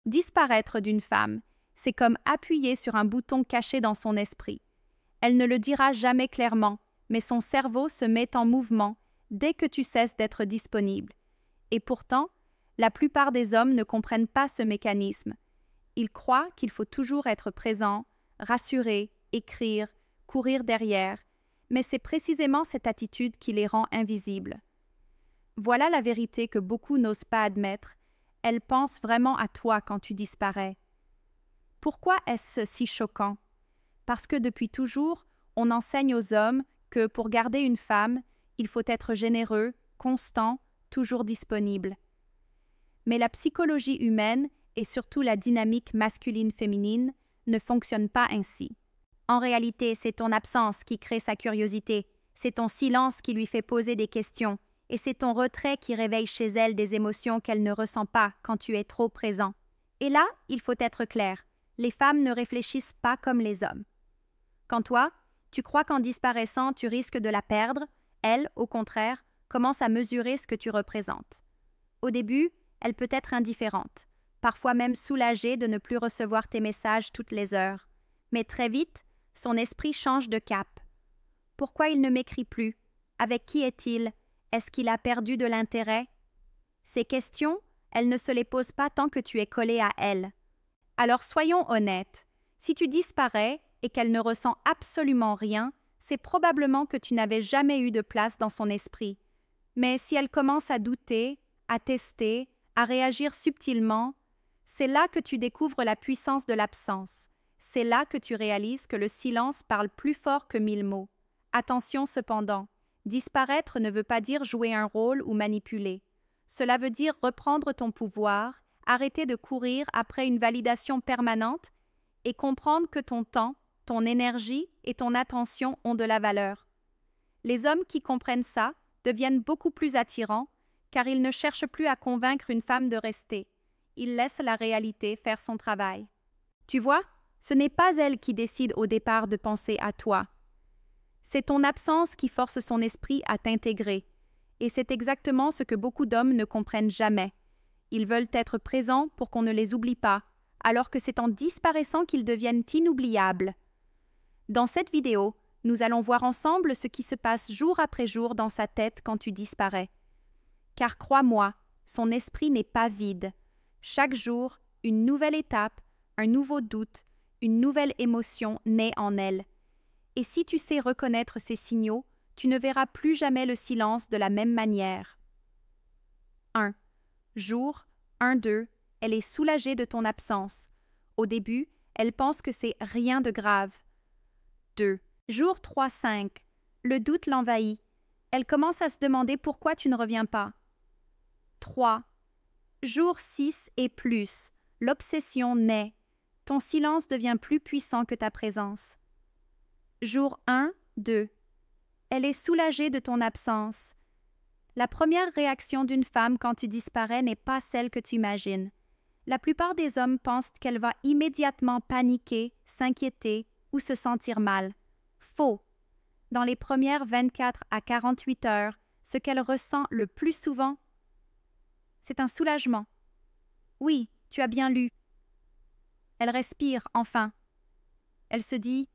Disparaître d'une femme, c'est comme appuyer sur un bouton caché dans son esprit. Elle ne le dira jamais clairement, mais son cerveau se met en mouvement dès que tu cesses d'être disponible. Et pourtant, la plupart des hommes ne comprennent pas ce mécanisme. Ils croient qu'il faut toujours être présent, rassurer, écrire, courir derrière, mais c'est précisément cette attitude qui les rend invisibles. Voilà la vérité que beaucoup n'osent pas admettre. Elles pensent vraiment à toi quand tu disparais. Pourquoi est-ce si choquant? Parce que depuis toujours, on enseigne aux hommes que pour garder une femme, il faut être généreux, constant, toujours disponible. Mais la psychologie humaine et surtout la dynamique masculine-féminine ne fonctionnent pas ainsi. En réalité, c'est ton absence qui crée sa curiosité, c'est ton silence qui lui fait poser des questions, et c'est ton retrait qui réveille chez elle des émotions qu'elle ne ressent pas quand tu es trop présent. Et là, il faut être clair, les femmes ne réfléchissent pas comme les hommes. Quand toi, tu crois qu'en disparaissant, tu risques de la perdre, elle, au contraire, commence à mesurer ce que tu représentes. Au début, elle peut être indifférente, parfois même soulagée de ne plus recevoir tes messages toutes les heures. Mais très vite, son esprit change de cap. Pourquoi il ne m'écrit plus? Avec qui est-il? Est-ce qu'il a perdu de l'intérêt? Ces questions, elle ne se les pose pas tant que tu es collé à elle. Alors soyons honnêtes, si tu disparais et qu'elle ne ressent absolument rien, c'est probablement que tu n'avais jamais eu de place dans son esprit. Mais si elle commence à douter, à tester, à réagir subtilement, c'est là que tu découvres la puissance de l'absence. C'est là que tu réalises que le silence parle plus fort que 1000 mots. Attention cependant, disparaître ne veut pas dire jouer un rôle ou manipuler. Cela veut dire reprendre ton pouvoir, arrêter de courir après une validation permanente et comprendre que ton temps, ton énergie et ton attention ont de la valeur. Les hommes qui comprennent ça deviennent beaucoup plus attirants car ils ne cherchent plus à convaincre une femme de rester. Ils laissent la réalité faire son travail. Tu vois, ce n'est pas elle qui décide au départ de penser à toi. C'est ton absence qui force son esprit à t'intégrer. Et c'est exactement ce que beaucoup d'hommes ne comprennent jamais. Ils veulent être présents pour qu'on ne les oublie pas, alors que c'est en disparaissant qu'ils deviennent inoubliables. Dans cette vidéo, nous allons voir ensemble ce qui se passe jour après jour dans sa tête quand tu disparais. Car crois-moi, son esprit n'est pas vide. Chaque jour, une nouvelle étape, un nouveau doute, une nouvelle émotion naît en elle. Et si tu sais reconnaître ces signaux, tu ne verras plus jamais le silence de la même manière. 1. Jour 1-2, elle est soulagée de ton absence. Au début, elle pense que c'est rien de grave. 2. Jour 3-5, le doute l'envahit. Elle commence à se demander pourquoi tu ne reviens pas. 3. Jour 6 et plus, l'obsession naît. Ton silence devient plus puissant que ta présence. Jour 1-2, elle est soulagée de ton absence. La première réaction d'une femme quand tu disparais n'est pas celle que tu imagines. La plupart des hommes pensent qu'elle va immédiatement paniquer, s'inquiéter ou se sentir mal. Faux. Dans les premières 24 à 48 heures, ce qu'elle ressent le plus souvent, c'est un soulagement. Oui, tu as bien lu. Elle respire, enfin. Elle se dit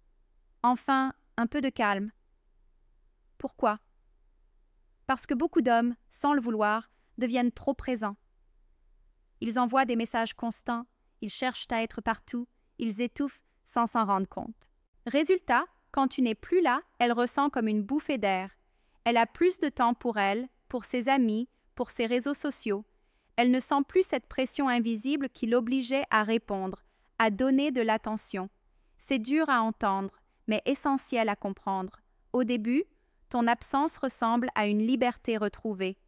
« Enfin, un peu de calme ». Pourquoi? Parce que beaucoup d'hommes, sans le vouloir, deviennent trop présents. Ils envoient des messages constants, ils cherchent à être partout, ils étouffent sans s'en rendre compte. Résultat, quand tu n'es plus là, elle ressent comme une bouffée d'air. Elle a plus de temps pour elle, pour ses amis, pour ses réseaux sociaux. Elle ne sent plus cette pression invisible qui l'obligeait à répondre, à donner de l'attention. C'est dur à entendre, mais essentiel à comprendre. Au début, ton absence ressemble à une liberté retrouvée.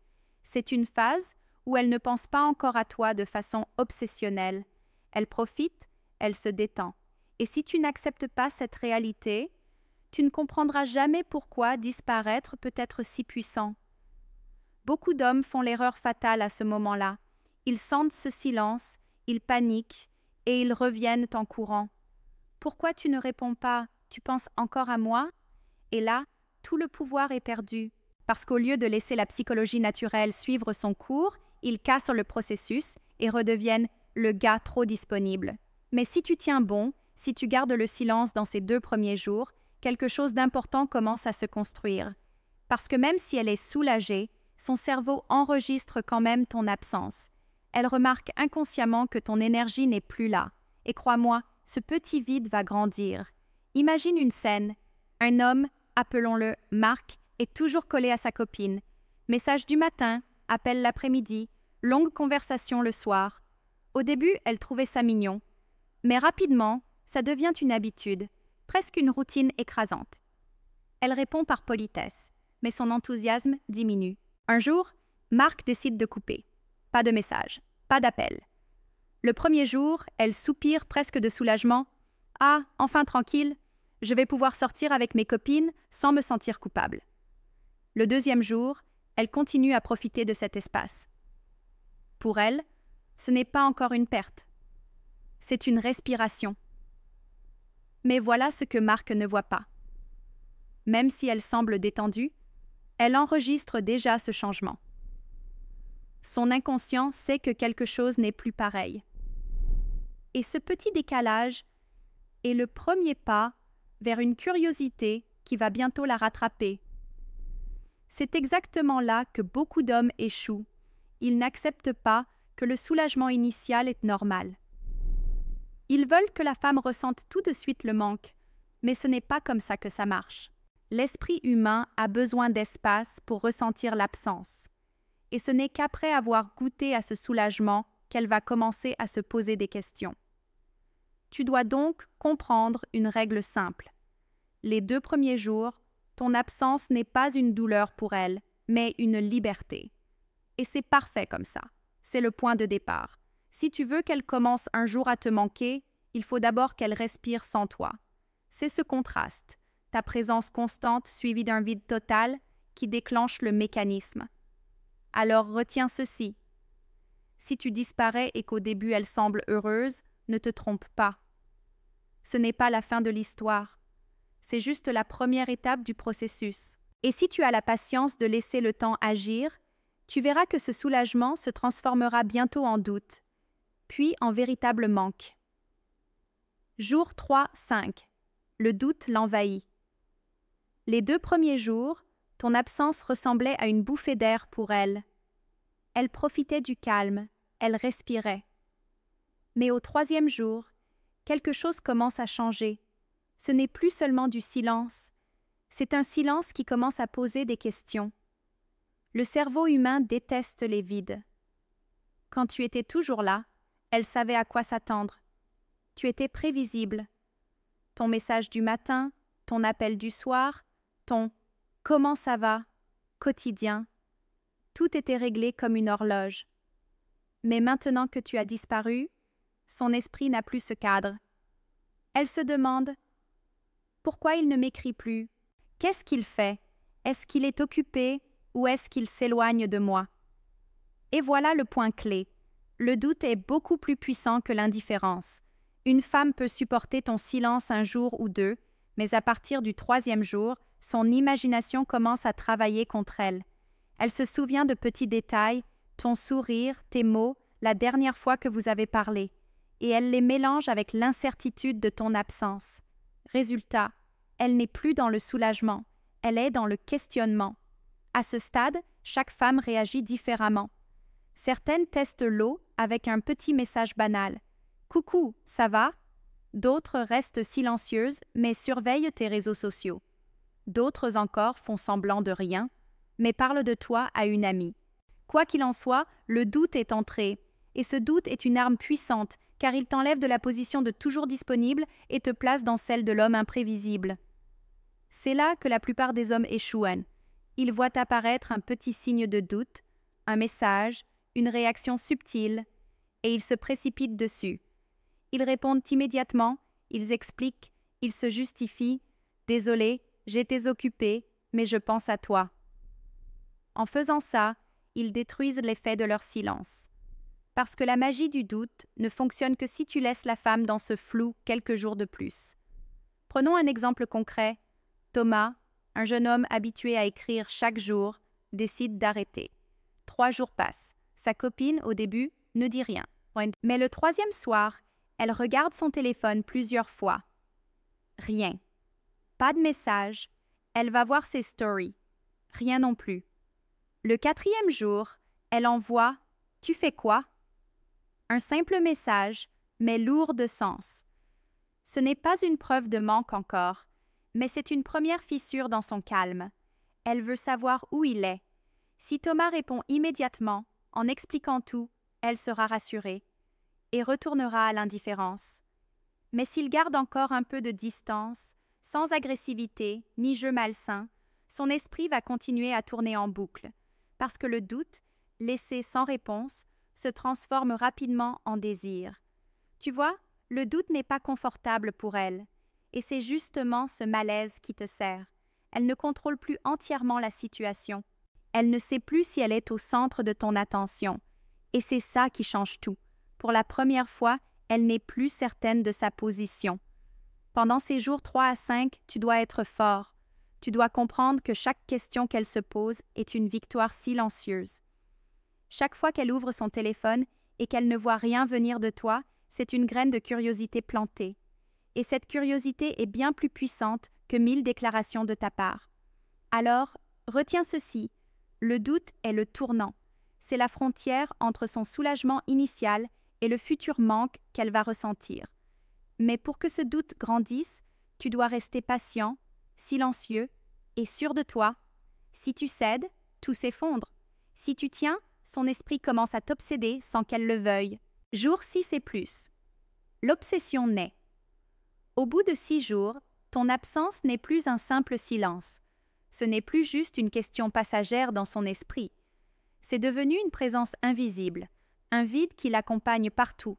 C'est une phase où elle ne pense pas encore à toi de façon obsessionnelle. Elle profite, elle se détend. Et si tu n'acceptes pas cette réalité, tu ne comprendras jamais pourquoi disparaître peut être si puissant. Beaucoup d'hommes font l'erreur fatale à ce moment-là. Ils sentent ce silence, ils paniquent et ils reviennent en courant. Pourquoi tu ne réponds pas? Tu penses encore à moi? Et là, tout le pouvoir est perdu. Parce qu'au lieu de laisser la psychologie naturelle suivre son cours, ils cassent le processus et redeviennent le gars trop disponible. Mais si tu tiens bon, si tu gardes le silence dans ces 2 premiers jours, quelque chose d'important commence à se construire. Parce que même si elle est soulagée, son cerveau enregistre quand même ton absence. Elle remarque inconsciemment que ton énergie n'est plus là. Et crois-moi, ce petit vide va grandir. Imagine une scène. Un homme, appelons-le Marc, est toujours collé à sa copine. Message du matin, appel l'après-midi, longue conversation le soir. Au début, elle trouvait ça mignon. Mais rapidement, ça devient une habitude, presque une routine écrasante. Elle répond par politesse, mais son enthousiasme diminue. Un jour, Marc décide de couper. Pas de message, pas d'appel. Le premier jour, elle soupire presque de soulagement. « Ah, enfin tranquille, je vais pouvoir sortir avec mes copines sans me sentir coupable. » Le deuxième jour, elle continue à profiter de cet espace. Pour elle, ce n'est pas encore une perte. C'est une respiration. Mais voilà ce que Marc ne voit pas. Même si elle semble détendue, elle enregistre déjà ce changement. Son inconscient sait que quelque chose n'est plus pareil. Et ce petit décalage est le premier pas vers une curiosité qui va bientôt la rattraper. C'est exactement là que beaucoup d'hommes échouent. Ils n'acceptent pas que le soulagement initial est normal. Ils veulent que la femme ressente tout de suite le manque, mais ce n'est pas comme ça que ça marche. L'esprit humain a besoin d'espace pour ressentir l'absence. Et ce n'est qu'après avoir goûté à ce soulagement qu'elle va commencer à se poser des questions. Tu dois donc comprendre une règle simple. Les 2 premiers jours, ton absence n'est pas une douleur pour elle, mais une liberté. Et c'est parfait comme ça. C'est le point de départ. Si tu veux qu'elle commence un jour à te manquer, il faut d'abord qu'elle respire sans toi. C'est ce contraste, ta présence constante suivie d'un vide total, qui déclenche le mécanisme. Alors retiens ceci. Si tu disparais et qu'au début elle semble heureuse, ne te trompe pas. Ce n'est pas la fin de l'histoire. C'est juste la première étape du processus. Et si tu as la patience de laisser le temps agir, tu verras que ce soulagement se transformera bientôt en doute, puis en véritable manque. Jour 3-5. Le doute l'envahit. Les 2 premiers jours, ton absence ressemblait à une bouffée d'air pour elle. Elle profitait du calme, elle respirait. Mais au 3e jour, quelque chose commence à changer. Ce n'est plus seulement du silence, c'est un silence qui commence à poser des questions. Le cerveau humain déteste les vides. Quand tu étais toujours là, elle savait à quoi s'attendre. Tu étais prévisible. Ton message du matin, ton appel du soir, ton « comment ça va ?» quotidien, tout était réglé comme une horloge. Mais maintenant que tu as disparu, son esprit n'a plus ce cadre. Elle se demande « Pourquoi il ne m'écrit plus? Qu'est-ce qu'il fait? Est-ce qu'il est occupé ou est-ce qu'il s'éloigne de moi ?» Et voilà le point clé. Le doute est beaucoup plus puissant que l'indifférence. Une femme peut supporter ton silence un jour ou 2, mais à partir du 3e jour, son imagination commence à travailler contre elle. Elle se souvient de petits détails, ton sourire, tes mots, la dernière fois que vous avez parlé, et elle les mélange avec l'incertitude de ton absence. Résultat, elle n'est plus dans le soulagement, elle est dans le questionnement. À ce stade, chaque femme réagit différemment. Certaines testent l'eau avec un petit message banal. « Coucou, ça va ?» D'autres restent silencieuses mais surveillent tes réseaux sociaux. D'autres encore font semblant de rien, mais parlent de toi à une amie. Quoi qu'il en soit, le doute est entré, et ce doute est une arme puissante, car il t'enlève de la position de toujours disponible et te place dans celle de l'homme imprévisible. C'est là que la plupart des hommes échouent. Ils voient apparaître un petit signe de doute, un message, une réaction subtile, et ils se précipitent dessus. Ils répondent immédiatement, ils expliquent, ils se justifient. « Désolé, j'étais occupé, mais je pense à toi. » En faisant ça, ils détruisent l'effet de leur silence. Parce que la magie du doute ne fonctionne que si tu laisses la femme dans ce flou quelques jours de plus. Prenons un exemple concret. Thomas, un jeune homme habitué à écrire chaque jour, décide d'arrêter. 3 jours passent. Sa copine, au début, ne dit rien. Mais le troisième soir, elle regarde son téléphone plusieurs fois. Rien. Pas de message. Elle va voir ses stories. Rien non plus. Le quatrième jour, elle envoie « Tu fais quoi ?» Un simple message, mais lourd de sens. Ce n'est pas une preuve de manque encore, mais c'est une première fissure dans son calme. Elle veut savoir où il est. Si Thomas répond immédiatement, en expliquant tout, elle sera rassurée et retournera à l'indifférence. Mais s'il garde encore un peu de distance, sans agressivité ni jeu malsain, son esprit va continuer à tourner en boucle, parce que le doute, laissé sans réponse, se transforme rapidement en désir. Tu vois, le doute n'est pas confortable pour elle, et c'est justement ce malaise qui te sert. Elle ne contrôle plus entièrement la situation. Elle ne sait plus si elle est au centre de ton attention, et c'est ça qui change tout. Pour la première fois, elle n'est plus certaine de sa position. Pendant ces jours 3 à 5, tu dois être fort. Tu dois comprendre que chaque question qu'elle se pose est une victoire silencieuse. Chaque fois qu'elle ouvre son téléphone et qu'elle ne voit rien venir de toi, c'est une graine de curiosité plantée. Et cette curiosité est bien plus puissante que 1000 déclarations de ta part. Alors, retiens ceci, le doute est le tournant. C'est la frontière entre son soulagement initial et le futur manque qu'elle va ressentir. Mais pour que ce doute grandisse, tu dois rester patient, silencieux et sûr de toi. Si tu cèdes, tout s'effondre. Si tu tiens, son esprit commence à t'obséder sans qu'elle le veuille. Jour 6 et plus. L'obsession naît. Au bout de 6 jours, ton absence n'est plus un simple silence. Ce n'est plus juste une question passagère dans son esprit. C'est devenu une présence invisible, un vide qui l'accompagne partout.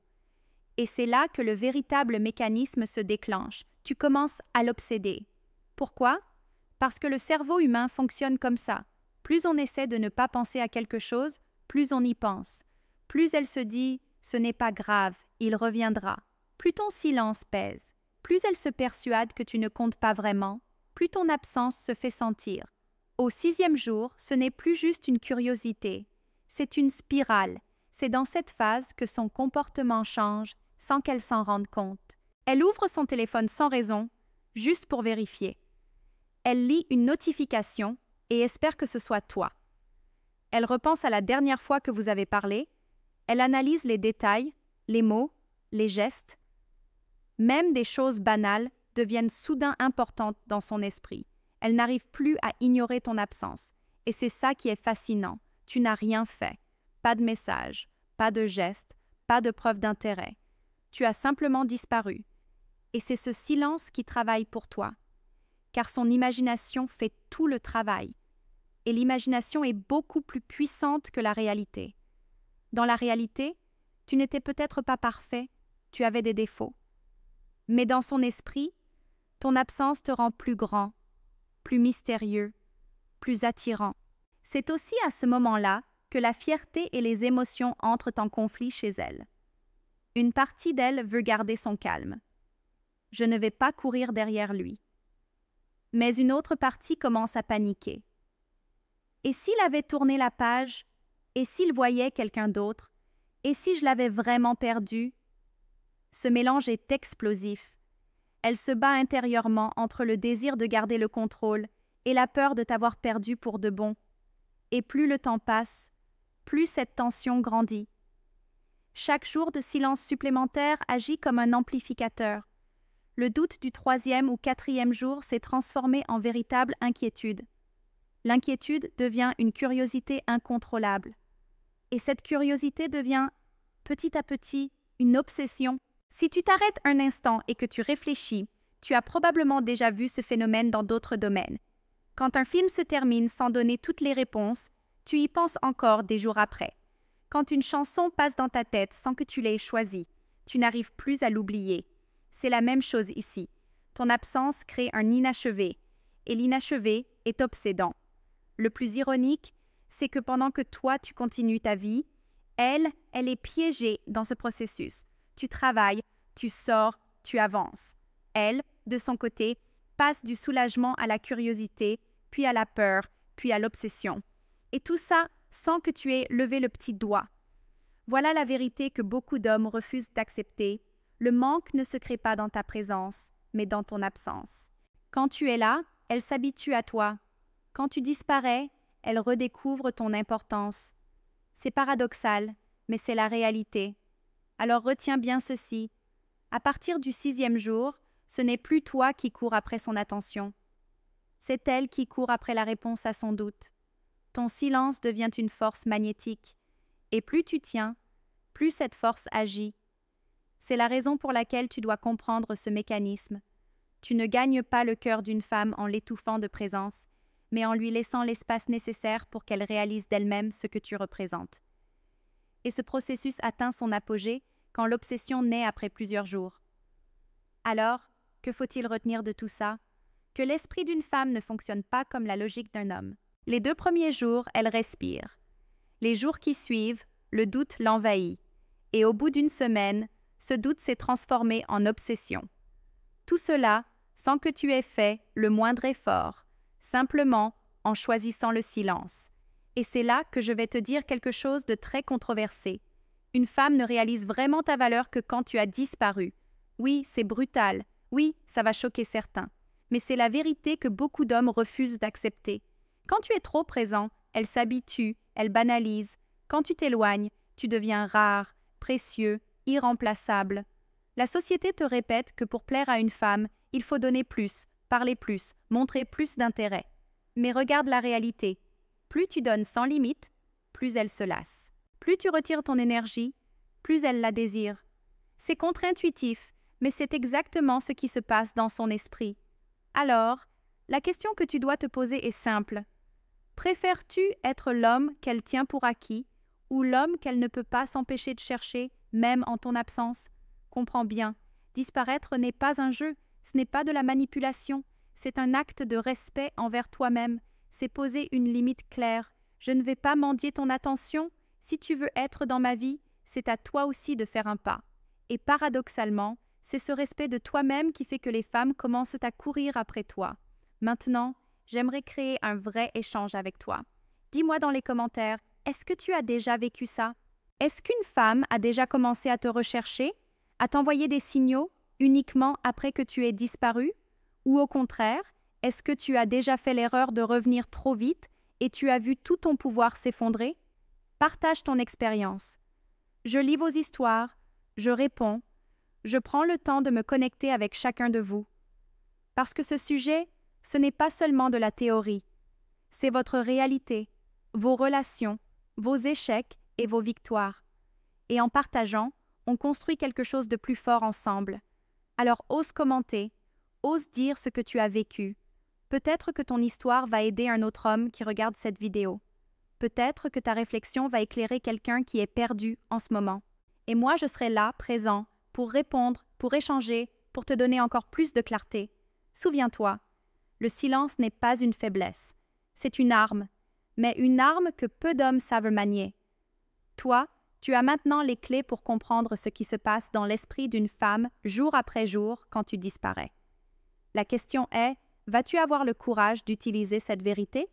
Et c'est là que le véritable mécanisme se déclenche. Tu commences à l'obséder. Pourquoi? Parce que le cerveau humain fonctionne comme ça. Plus on essaie de ne pas penser à quelque chose, plus on y pense. Plus elle se dit « ce n'est pas grave, il reviendra ». Plus ton silence pèse. Plus elle se persuade que tu ne comptes pas vraiment, plus ton absence se fait sentir. Au 6e jour, ce n'est plus juste une curiosité. C'est une spirale. C'est dans cette phase que son comportement change sans qu'elle s'en rende compte. Elle ouvre son téléphone sans raison, juste pour vérifier. Elle lit une notification et espère que ce soit toi. Elle repense à la dernière fois que vous avez parlé. Elle analyse les détails, les mots, les gestes. Même des choses banales deviennent soudain importantes dans son esprit. Elle n'arrive plus à ignorer ton absence. Et c'est ça qui est fascinant. Tu n'as rien fait. Pas de message, pas de geste, pas de preuve d'intérêt. Tu as simplement disparu. Et c'est ce silence qui travaille pour toi. Car son imagination fait tout le travail. Et l'imagination est beaucoup plus puissante que la réalité. Dans la réalité, tu n'étais peut-être pas parfait, tu avais des défauts. Mais dans son esprit, ton absence te rend plus grand, plus mystérieux, plus attirant. C'est aussi à ce moment-là que la fierté et les émotions entrent en conflit chez elle. Une partie d'elle veut garder son calme. Je ne vais pas courir derrière lui. Mais une autre partie commence à paniquer. Et s'il avait tourné la page? Et s'il voyait quelqu'un d'autre? Et si je l'avais vraiment perdu? Ce mélange est explosif. Elle se bat intérieurement entre le désir de garder le contrôle et la peur de t'avoir perdu pour de bon. Et plus le temps passe, plus cette tension grandit. Chaque jour de silence supplémentaire agit comme un amplificateur. Le doute du 3e ou 4e jour s'est transformé en véritable inquiétude. L'inquiétude devient une curiosité incontrôlable. Et cette curiosité devient, petit à petit, une obsession. Si tu t'arrêtes un instant et que tu réfléchis, tu as probablement déjà vu ce phénomène dans d'autres domaines. Quand un film se termine sans donner toutes les réponses, tu y penses encore des jours après. Quand une chanson passe dans ta tête sans que tu l'aies choisie, tu n'arrives plus à l'oublier. C'est la même chose ici. Ton absence crée un inachevé, et l'inachevé est obsédant. Le plus ironique, c'est que pendant que toi tu continues ta vie, elle est piégée dans ce processus. Tu travailles, tu sors, tu avances. Elle, de son côté, passe du soulagement à la curiosité, puis à la peur, puis à l'obsession. Et tout ça sans que tu aies levé le petit doigt. Voilà la vérité que beaucoup d'hommes refusent d'accepter. Le manque ne se crée pas dans ta présence, mais dans ton absence. Quand tu es là, elle s'habitue à toi. Quand tu disparais, elle redécouvre ton importance. C'est paradoxal, mais c'est la réalité. Alors retiens bien ceci. À partir du 6e jour, ce n'est plus toi qui cours après son attention. C'est elle qui court après la réponse à son doute. Ton silence devient une force magnétique. Et plus tu tiens, plus cette force agit. C'est la raison pour laquelle tu dois comprendre ce mécanisme. Tu ne gagnes pas le cœur d'une femme en l'étouffant de présence, mais en lui laissant l'espace nécessaire pour qu'elle réalise d'elle-même ce que tu représentes. Et ce processus atteint son apogée quand l'obsession naît après plusieurs jours. Alors, que faut-il retenir de tout ça? Que l'esprit d'une femme ne fonctionne pas comme la logique d'un homme. Les 2 premiers jours, elle respire. Les jours qui suivent, le doute l'envahit. Et au bout d'une semaine, ce doute s'est transformé en obsession. Tout cela sans que tu aies fait le moindre effort, simplement en choisissant le silence. Et c'est là que je vais te dire quelque chose de très controversé. Une femme ne réalise vraiment ta valeur que quand tu as disparu. Oui, c'est brutal. Oui, ça va choquer certains. Mais c'est la vérité que beaucoup d'hommes refusent d'accepter. Quand tu es trop présent, elle s'habitue, elle banalise. Quand tu t'éloignes, tu deviens rare, précieux, irremplaçable. La société te répète que pour plaire à une femme, il faut donner plus, parler plus, montrer plus d'intérêt. Mais regarde la réalité. Plus tu donnes sans limite, plus elle se lasse. Plus tu retires ton énergie, plus elle la désire. C'est contre-intuitif, mais c'est exactement ce qui se passe dans son esprit. Alors, la question que tu dois te poser est simple. Préfères-tu être l'homme qu'elle tient pour acquis ou l'homme qu'elle ne peut pas s'empêcher de chercher, même en ton absence? Comprends bien, disparaître n'est pas un jeu, ce n'est pas de la manipulation, c'est un acte de respect envers toi-même, c'est poser une limite claire. Je ne vais pas mendier ton attention, si tu veux être dans ma vie, c'est à toi aussi de faire un pas. Et paradoxalement, c'est ce respect de toi-même qui fait que les femmes commencent à courir après toi. Maintenant, j'aimerais créer un vrai échange avec toi. Dis-moi dans les commentaires, est-ce que tu as déjà vécu ça? Est-ce qu'une femme a déjà commencé à te rechercher, à t'envoyer des signaux uniquement après que tu aies disparu? Ou au contraire, est-ce que tu as déjà fait l'erreur de revenir trop vite et tu as vu tout ton pouvoir s'effondrer? Partage ton expérience. Je lis vos histoires, je réponds, je prends le temps de me connecter avec chacun de vous. Parce que ce sujet, ce n'est pas seulement de la théorie, c'est votre réalité, vos relations, vos échecs et vos victoires. Et en partageant, on construit quelque chose de plus fort ensemble. Alors ose commenter, ose dire ce que tu as vécu. Peut-être que ton histoire va aider un autre homme qui regarde cette vidéo. Peut-être que ta réflexion va éclairer quelqu'un qui est perdu en ce moment. Et moi, je serai là, présent, pour répondre, pour échanger, pour te donner encore plus de clarté. Souviens-toi, le silence n'est pas une faiblesse. C'est une arme, mais une arme que peu d'hommes savent manier. Toi, tu as maintenant les clés pour comprendre ce qui se passe dans l'esprit d'une femme jour après jour quand tu disparais. La question est, vas-tu avoir le courage d'utiliser cette vérité?